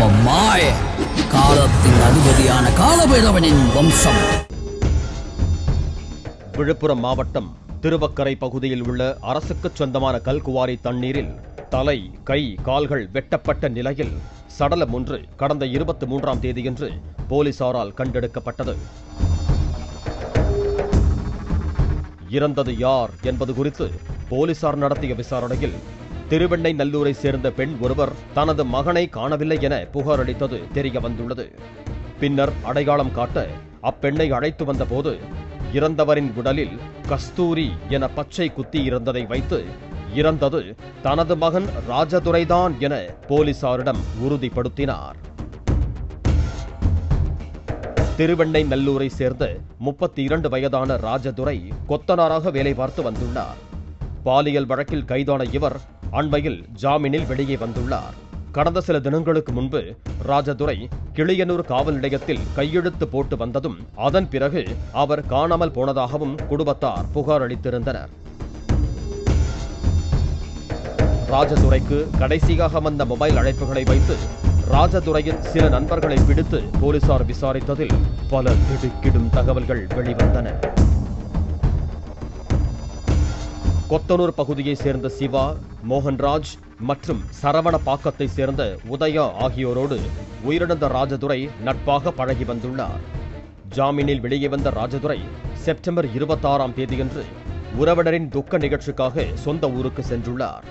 அவன் மாய காலத்தின் அதிபதியான காலபைரவனின் வம்சம். விழுப்புரம் மாவட்டம் திருவக்கரை பகுதியில் உள்ள அரசுக்கு சொந்தமான கல்குவாரி தண்ணீரில் தலை, கை, கால்கள் வெட்டப்பட்ட நிலையில் சடலம் ஒன்று கடந்த 23ஆம் தேதியன்று போலீசாரால் கண்டெடுக்கப்பட்டது. இறந்தது யார் என்பது குறித்து போலீசார் நடத்திய விசாரணையில் திருவெண்ணைநல்லூரை சேர்ந்த பெண் ஒருவர் தனது மகனை காணவில்லை என புகார் அளித்தது தெரிய வந்துள்ளது. பின்னர் அடையாளம் காட்ட அப்பெண்ணை அழைத்து வந்தபோது இறந்தவரின் உடலில் கஸ்தூரி என பச்சை குத்தி இருந்ததை வைத்து இறந்தது தனது மகன் ராஜதுரைதான் என போலீசாரிடம் உறுதிப்படுத்தினார். திருவெண்ணைநல்லூரை சேர்ந்த 32 வயதான ராஜதுரை கொத்தனாராக வேலை பார்த்து வந்துள்ளார். பாலியல் வழக்கில் கைதான இவர் அண்மையில் ஜாமீனில் வெளியே வந்துள்ளார். கடந்த சில தினங்களுக்கு முன்பு ராஜதுரை கிளியனூர் காவல் நிலையத்தில் கையெழுத்து போட்டு வந்ததும் அதன் பிறகு அவர் காணாமல் போனதாகவும் குடும்பத்தார் புகார் அளித்திருந்தனர். ராஜதுரைக்கு கடைசியாக வந்த மொபைல் அழைப்புகளை வைத்து ராஜதுரையின் சில நண்பர்களை பிடித்து போலீசார் விசாரித்ததில் பல திடுக்கிடும் தகவல்கள் வெளிவந்தன. கொத்தனூர் பகுதியைச் சேர்ந்த சிவா, மோகன்ராஜ் மற்றும் சரவணப்பாக்கத்தை சேர்ந்த உதயா ஆகியோரோடு உயிரிழந்த ராஜதுரை நட்பாக பழகி வந்துள்ளார். ஜாமீனில் வெளியே வந்த ராஜதுரை செப்டம்பர் 26ஆம் தேதியன்று உறவினரின் துக்க நிகழ்ச்சிக்காக சொந்த ஊருக்கு சென்றுள்ளார்.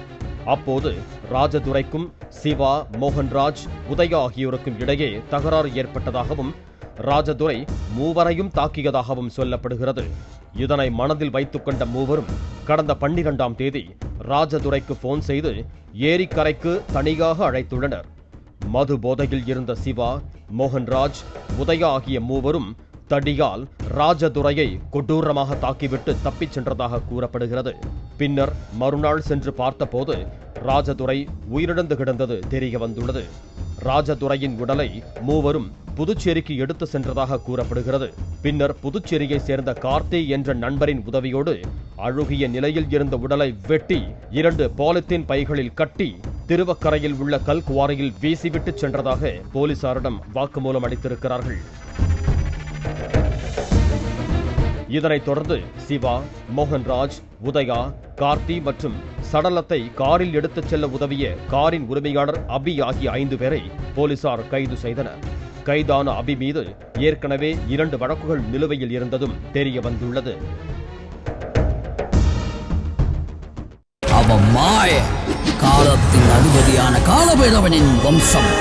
அப்போது ராஜதுரைக்கும் சிவா, மோகன்ராஜ், உதயா ஆகியோருக்கும் இடையே தகராறு ஏற்பட்டதாகவும் ராஜதுரை மூவரையும் தாக்கியதாகவும் சொல்லப்படுகிறது. இதனை மனதில் வைத்துக் கொண்ட மூவரும் கடந்த 12ஆம் தேதி ராஜதுரைக்கு போன் செய்து ஏரிக்கரைக்கு தனியாக அழைத்துள்ளனர். மது போதையில் இருந்த சிவா, மோகன்ராஜ், உதயா ஆகிய மூவரும் தடியால் ராஜதுரையை கொடூரமாக தாக்கிவிட்டு தப்பிச் சென்றதாக கூறப்படுகிறது. பின்னர் மறுநாள் சென்று பார்த்தபோது ராஜதுரை உயிரிழந்து கிடந்தது தெரிய வந்துள்ளது. ராஜதுரையின் உடலை மூவரும் புதுச்சேரிக்கு எடுத்து சென்றதாக கூறப்படுகிறது. பின்னர் புதுச்சேரியை சேர்ந்த கார்த்தி என்ற நண்பரின் உதவியோடு அழுகிய நிலையில் இருந்த உடலை வெட்டி 2 பாலித்தீன் பைகளில் கட்டி திருவக்கரையில் உள்ள கல்குவாரியில் வீசிவிட்டு சென்றதாக போலீசாரிடம் வாக்குமூலம் அளித்திருக்கிறார்கள். இதனைத் தொடர்ந்து சிவா, மோகன்ராஜ், உதயா, கார்த்தி மற்றும் சடலத்தை காரில் எடுத்துச் செல்ல உதவிய காரின் உரிமையாளர் அபி ஆகிய 5 பேரை போலீசார் கைது செய்தனர். கைதான அபி மீது ஏற்கனவே 2 வழக்குகள் நிலுவையில் இருந்ததும் தெரிய வந்துள்ளது. அவன் மாய காலத்தின் அதிபதியான காலபைரவனின் வம்சம்.